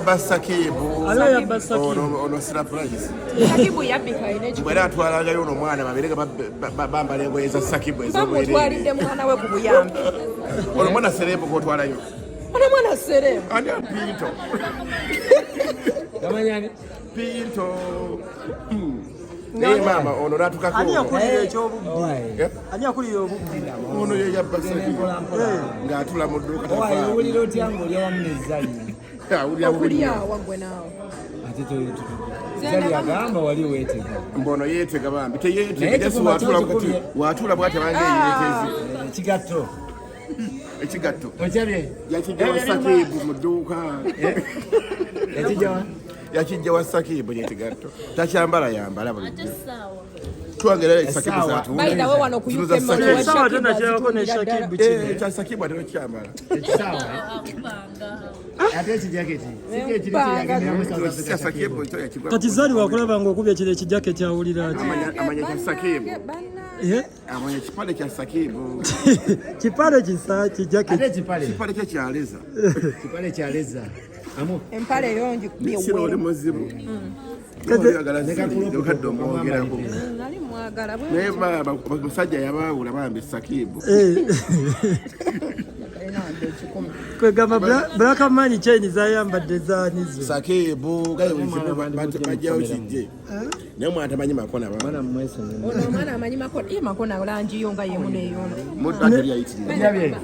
Basakibu. Alo Basakibu. Ono surprise. Sakibu yabika ine. Bwera atwalaga yo no mwana babireka bamba lengwe za Sakibu ezo mwere. Twalide mwana we kubuyambi. Ono mwana serebo ko twalayo. Ono mwana serebo. Ani Pinto. Kamanyani? Pinto. Mama ono natukako. Ani akulira ekyobubbi. Ani akulira obubbi. Ono ye Basakibu. Ngatula mu dduka tafa. Owa ulira otyango oli awamu ne Zari. Okulia wagwe naawe. Zari agamba wali weetega. Mbono yeetega bambi. Teyeetega so watula bwate bange yeetezi. Ekigatto. Ekigatto. Okyabye? Yakijja Sakibu mu dduuka. Yakijja wa Sakibu yeetegatto. Takyambala yambala buli. Tuangalia Sakibu zatu. Baida wewe wanokuyuke mmoja wa Sawa tena kyako ne Sakibu chini. Cha Sakibu atero kyambala. Sawa. Ate kijaketi. Siketi ya Sakibu to yakigwa. Kati Zari wakulaba ngokubya kile kijaketi awulira ati. Amanya cha Sakibu. Amanya kipale kya Sakibu. Kipale kisa kijaketi. Ate kipale kyaleza. Kipale kyaleza. Amu. Empale yonji kubiye wewe. Sino muzibu. Nali mwagala bwe. Neba bakusajja yabawula bambi Sakibu. Kwegamba black man chain zayambadde zaanizo. Sakibu gayo bajjawo kijje. Ne mwana tamanyi makona ba. Mwana mmweso. Ono mwana amanyi makona. Ye makona langi yonga yemu neyono. Mutandiri yayiti. Ndabye.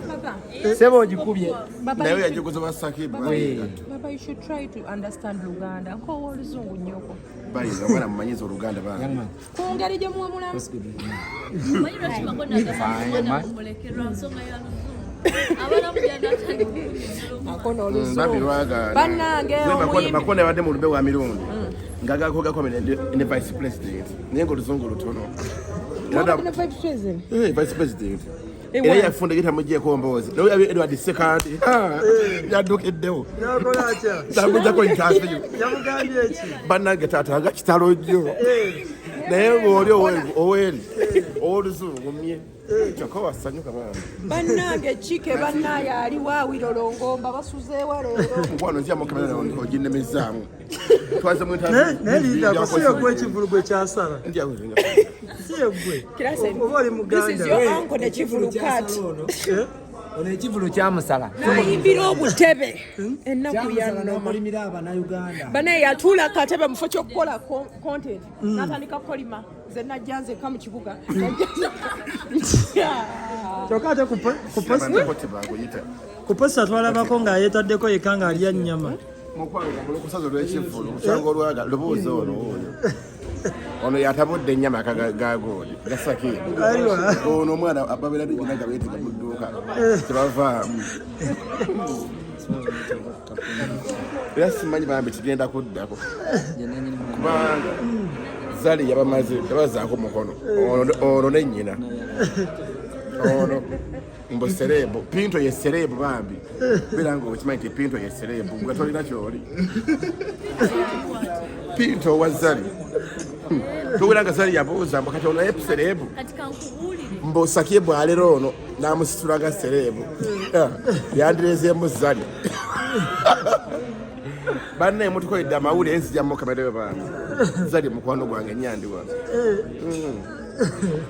Sebo ogikubye. Nayo yajikuza ba Sakibu. Baba, you should try to understand Luganda. Ko oluzungu nyoko. Bayiza mwana mmanyiza Oluganda ba. Kungeri gye muwamula. Mayiro kimakona nga mulekerwa nsonga ya abana mujana tani makono oluzungu. Babilwaga. Bannange makona badde mu lube wa mirundi. Ngagako gakomene ne vice president. Nengo oluzungu lutono. Yada vice president. Vice president. Era yafunda gita mujje kombozi. Leo Edward second. Yadukeddewo. Yakola atya. Tabuja ko intasi. Yamugambye eki. Bannange tata nga kitalo jjo. Naye ng'oli oweri. Oluzungu mye. Kyokka wasanyuka bana. Bannange chike bannaye ali waawiro longomba basuzeewa leero. Nkwano nzya mu kamera oginnemezaamu. Twaze mu intasi. Nelinda kusiyo gw'ekivulu gwe kyasala. Ndya kuzinga. Siyo gwe. Oba oli Muganda. This is your uncle ne kivulu kati. Ono ekivulu kyamusala. Nayimbira obutebe. Ennaku yannoma. Olimira Abanayuganda. Banaye yatuula katebe mu kifo ky'okukola content. Natandika kolima. Nze najja nzekka mu kibuga. Kyokka ate ku posta twalabako ng'ayeetaddeko yekka ng'alya nnyama. Mukwanga okusaza olw'ekivulu kusanga olwaga lubuuzi ono ono yatabudde ennyama kagagoli Sakibu. Ono omwana ababera n'enyinaga beetega mu dduuka tebavaamu. Era simanyi bambi kigenda kuddako kubanga Zari yabamaze yabazaako mukono ono n'ennyina ono mbo serebo Pinto ye serebo bambi bera ngo okimanyi nti Pinto ye serebo nga tolina kyoli. Pinto wa Zari tuwera nga Zari yabuuza mbu kati ono ye serebo mbo Sakibu alero ono n'amusitulaga serebo yandirezeemu Zari. Banne mutukoledde amawulire enzijja mu kamera bambi Zari mukwano gwange nnyandi wange.